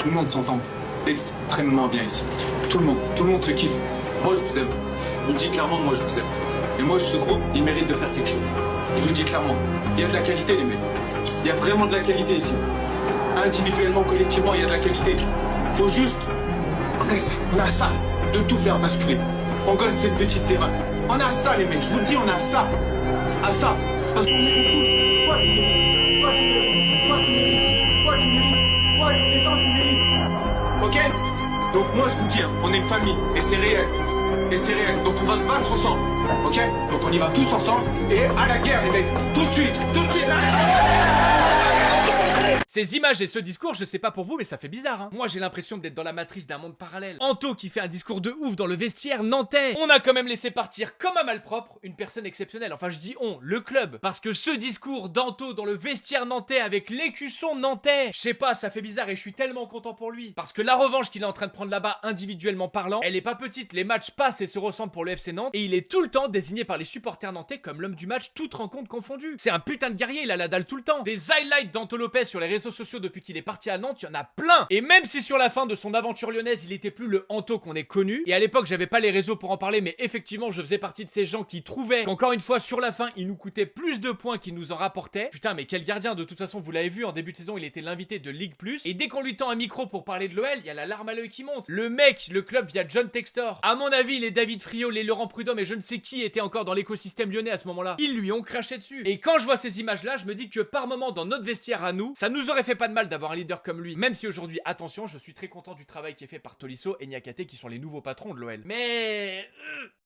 Tout le monde s'entend extrêmement bien ici. Tout le monde se kiffe. Moi, je vous aime. Je vous le dis clairement, moi, je vous aime. Et moi, ce groupe, il mérite de faire quelque chose. Je vous le dis clairement. Il y a de la qualité, les mecs. Il y a vraiment de la qualité ici. Individuellement, collectivement, il y a de la qualité. Faut juste... On a ça. De tout faire basculer. On gagne cette petite erreur. On a ça, les mecs. Je vous le dis, on a ça. À ça. Parce qu'on mérite tous. Toi, tu mérites. Toi, tu mérites. Toi, tu mérites. Toi, tu mérites. Toi, c'est toi qui mérites. Ok? Donc moi, je vous dis, hein, on est une famille. Et c'est réel. Et c'est réel. Donc on va se battre ensemble. Ok? Donc on y va tous ensemble. Et à la guerre, les mecs. Tout de suite. Tout de suite. Ces images et ce discours, je sais pas pour vous, mais ça fait bizarre, hein. Moi, j'ai l'impression d'être dans la matrice d'un monde parallèle. Anto qui fait un discours de ouf dans le vestiaire nantais. On a quand même laissé partir, comme un malpropre, une personne exceptionnelle. Enfin, je dis on, le club. Parce que ce discours d'Anto dans le vestiaire nantais avec l'écusson nantais, je sais pas, ça fait bizarre et je suis tellement content pour lui. Parce que la revanche qu'il est en train de prendre là-bas, individuellement parlant, elle est pas petite. Les matchs passent et se ressemblent pour le FC Nantes. Et il est tout le temps désigné par les supporters nantais comme l'homme du match, toute rencontre confondue. C'est un putain de guerrier, il a la dalle tout le temps. Des highlights d'Anto Lopez sur les réseaux sociaux depuis qu'il est parti à Nantes, il y en a plein. Et même si sur la fin de son aventure lyonnaise, il était plus le Anto qu'on est connu, et à l'époque j'avais pas les réseaux pour en parler, mais effectivement je faisais partie de ces gens qui trouvaient qu'encore une fois sur la fin, il nous coûtait plus de points qu'il nous en rapportait. Putain, mais quel gardien, de toute façon vous l'avez vu, en début de saison il était l'invité de Ligue Plus, et dès qu'on lui tend un micro pour parler de l'OL, il y a la larme à l'œil qui monte. Le mec, le club via John Textor. À mon avis, les David Friot, les Laurent Prudhomme et je ne sais qui étaient encore dans l'écosystème lyonnais à ce moment-là. Ils lui ont craché dessus. Et quand je vois ces images-là, je me dis que par moment dans notre vestiaire à nous, ça nous aurait fait pas de mal d'avoir un leader comme lui, même si aujourd'hui, attention, je suis très content du travail qui est fait par Tolisso et Niakate qui sont les nouveaux patrons de l'OL. Mais...